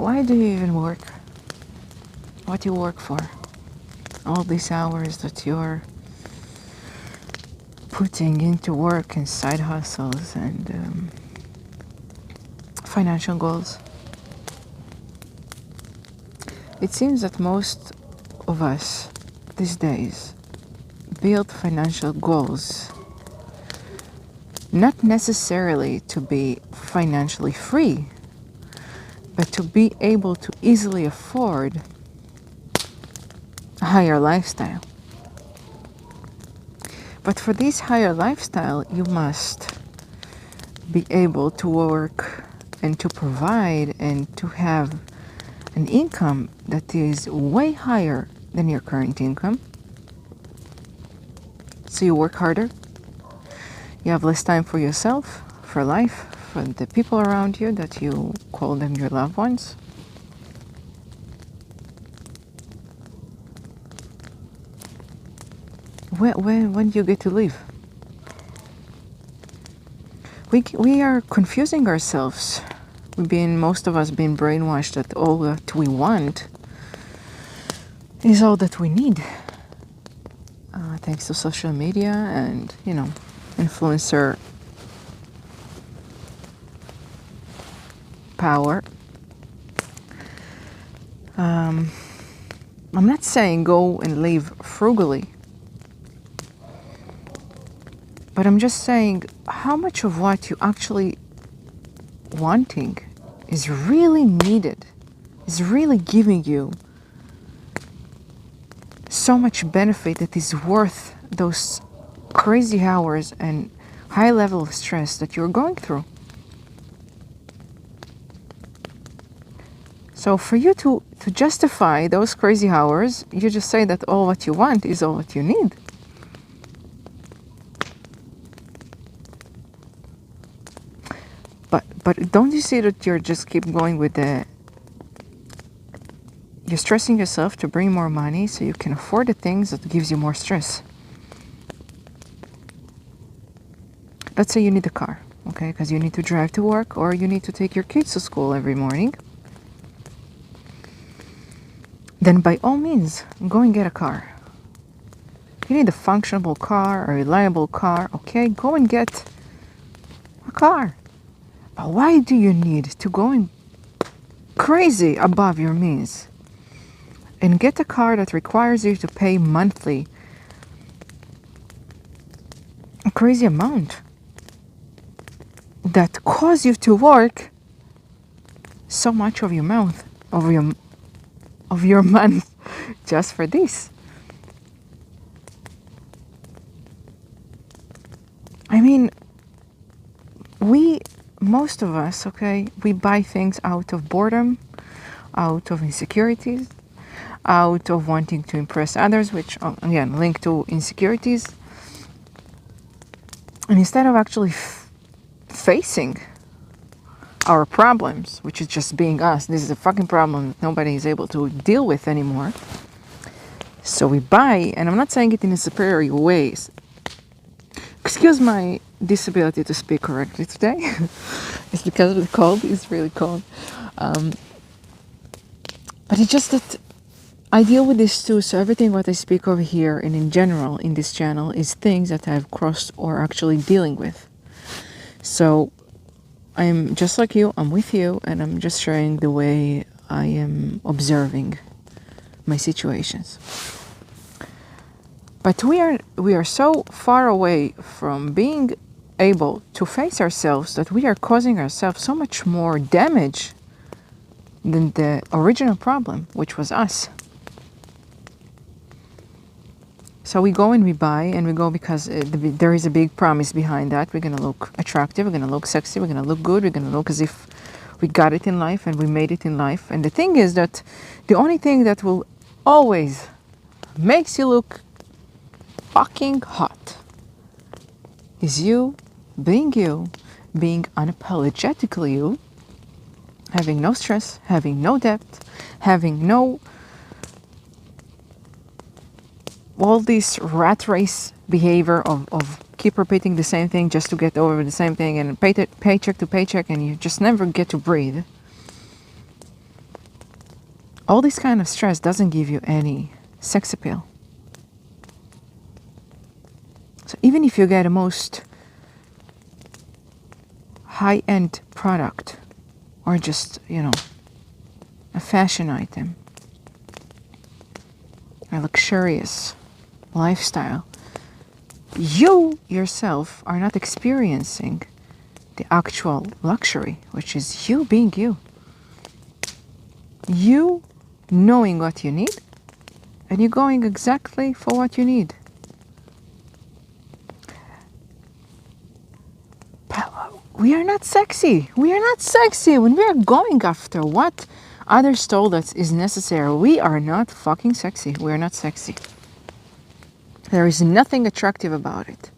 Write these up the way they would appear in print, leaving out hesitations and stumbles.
why do you even work? What do you work for? All these hours that you're putting into work and side hustles and financial goals. It seems that most of us these days build financial goals not necessarily to be financially free, but to be able to easily afford a higher lifestyle. But for this higher lifestyle, you must be able to work and to provide and to have an income that is way higher than your current income. So you work harder. You have less time for yourself, for life, for the people around you that you call them your loved ones. When do you get to leave? We are confusing ourselves. Most of us being brainwashed that all that we want is all that we need. Thanks to social media and, influencer power. I'm not saying go and live frugally, but I'm just saying how much of what you actually wanting is really needed, is really giving you so much benefit that is worth those crazy hours and high level of stress that you're going through. So for you to justify those crazy hours, you just say that all what you want is all what you need. But don't you see that you're just keep going with you're stressing yourself to bring more money so you can afford the things that gives you more stress. Let's say you need a car, okay, because you need to drive to work or you need to take your kids to school every morning. Then by all means, go and get a car. You need a functional car, a reliable car, okay, go and get a car. But why do you need to go crazy above your means and get a car that requires you to pay monthly a crazy amount that cause you to work so much of your month, of your month just for this? I mean, most of us, okay, we buy things out of boredom, out of insecurities, out of wanting to impress others, which again link to insecurities. And instead of actually facing our problems, which is just being us, this is a fucking problem that nobody is able to deal with anymore. So we buy, and I'm not saying it in a superior ways. Excuse my disability to speak correctly today. It's because of the cold. It's really cold. But it's just that I deal with this too. So everything what I speak over here and in general in this channel is things that I've crossed or actually dealing with. So I'm just like you. I'm with you, and I'm just sharing the way I am observing my situations. But we are so far away from being able to face ourselves that we are causing ourselves so much more damage than the original problem, which was us. So we go and we buy, and we go because there is a big promise behind that. We're going to look attractive, we're going to look sexy, we're going to look good, we're going to look as if we got it in life and we made it in life. And the thing is that the only thing that will always makes you look fucking hot is you being unapologetically you, having no stress, having no debt, having no all this rat race behavior of keep repeating the same thing just to get over the same thing and paycheck to paycheck, and you just never get to breathe. All this kind of stress doesn't give you any sex appeal. So even if you get a most high-end product or just, a fashion item, a luxurious lifestyle, you yourself are not experiencing the actual luxury, which is you being you. You knowing what you need, and you're going exactly for what you need. But we are not sexy. We are not sexy when we are going after what others told us is necessary. We are not fucking sexy. We are not sexy. There is nothing attractive about it.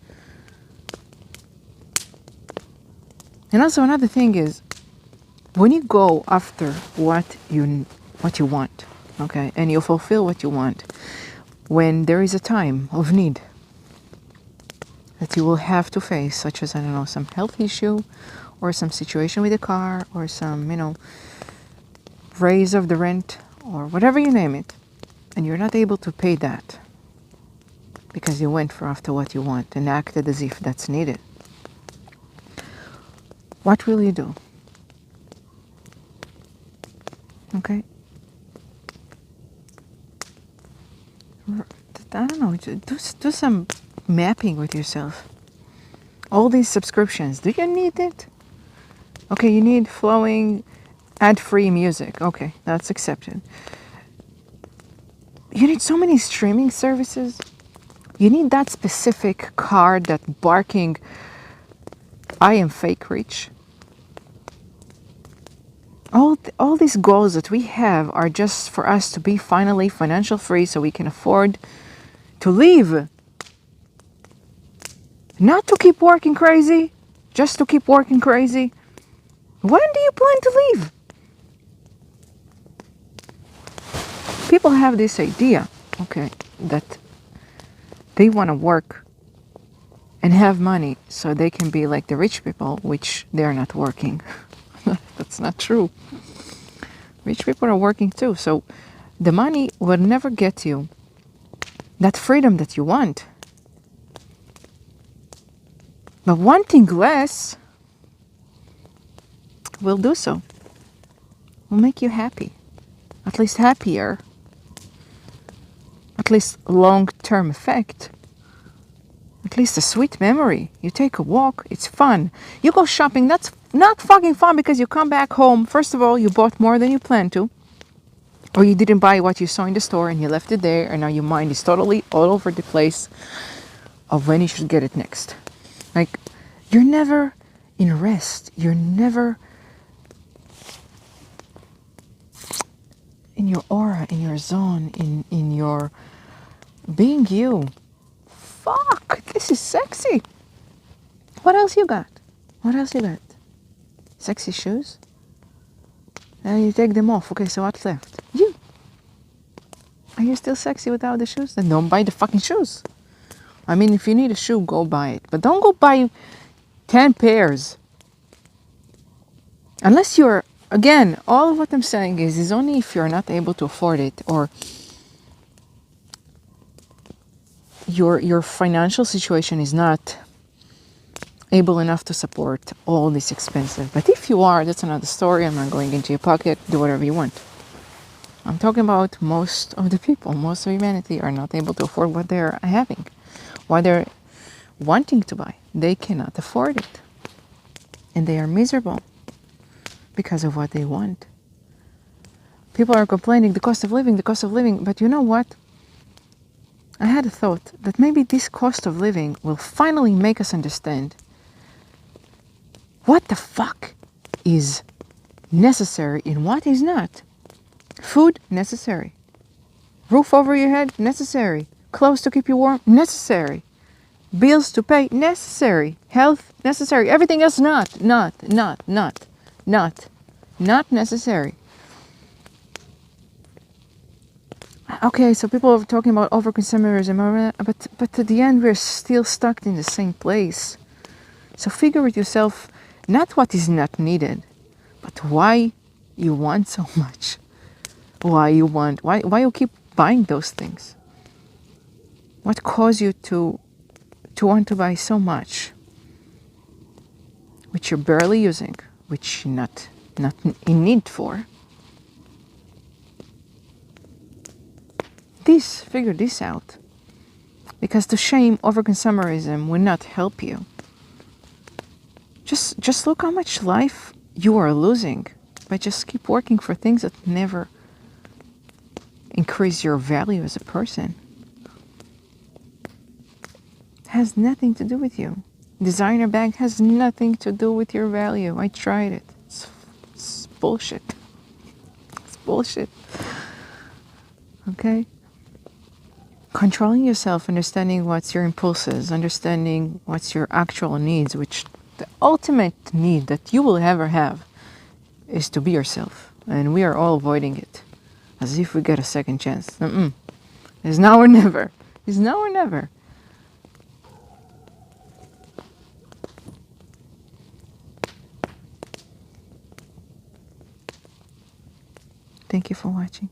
And also another thing is, when you go after what you want, okay, and you fulfill what you want, when there is a time of need that you will have to face, such as, I don't know, some health issue or some situation with a car or some, raise of the rent or whatever you name it, and you're not able to pay that because you went for after what you want and acted as if that's needed, what will you do? Okay? I don't know, do some mapping with yourself. All these subscriptions, do you need it? Okay, you need flowing, ad-free music. Okay, that's accepted. You need so many streaming services. You need that specific card, that barking, I am fake rich. All these goals that we have are just for us to be finally financial free so we can afford to live. Not to keep working crazy, just to keep working crazy. When do you plan to leave? People have this idea, okay, that they want to work and have money so they can be like the rich people, which they're not working. That's not true. Rich people are working too. So the money will never get you that freedom that you want. But wanting less will do so. Will make you happy. At least happier. At least long-term effect. At least a sweet memory. You take a walk, it's fun. You go shopping, that's not fucking fun because you come back home. First of all, you bought more than you planned to. Or you didn't buy what you saw in the store and you left it there, and now your mind is totally all over the place of when you should get it next. Like, you're never in rest. You're never in your aura, in your zone, in your being you. Fuck, this is sexy. What else you got? What else you got? Sexy shoes? And you take them off. Okay, so what's left? You. Are you still sexy without the shoes? Then don't buy the fucking shoes. I mean, if you need a shoe, go buy it. But don't go buy 10 pairs. Unless you're, again, all of what I'm saying is only if you're not able to afford it, or your financial situation is not able enough to support all this expensive. But if you are, that's another story. I'm not going into your pocket. Do whatever you want. I'm talking about most of the people, most of humanity are not able to afford what they're having, what they're wanting to buy. They cannot afford it. And they are miserable because of what they want. People are complaining, the cost of living. But you know what? I had a thought that maybe this cost of living will finally make us understand what the fuck is necessary and what is not. Food, necessary. Roof over your head, necessary. Clothes to keep you warm, necessary. Bills to pay, necessary. Health, necessary. Everything else, not necessary. Okay, so people are talking about overconsumerism, but at the end we're still stuck in the same place. So figure it yourself, not what is not needed, but why you want so much. why you keep buying those things. What caused you to want to buy so much, which you're barely using, which you're not in need for? Figure this out. Because the shame over consumerism will not help you. Just look how much life you are losing by just keep working for things that never increase your value as a person. Has nothing to do with you. Designer bag has nothing to do with your value. I tried it. It's bullshit. It's bullshit. Okay? Controlling yourself, understanding what's your impulses, understanding what's your actual needs, which the ultimate need that you will ever have is to be yourself. And we are all avoiding it as if we get a second chance. It's now or never. It's now or never. Thank you for watching.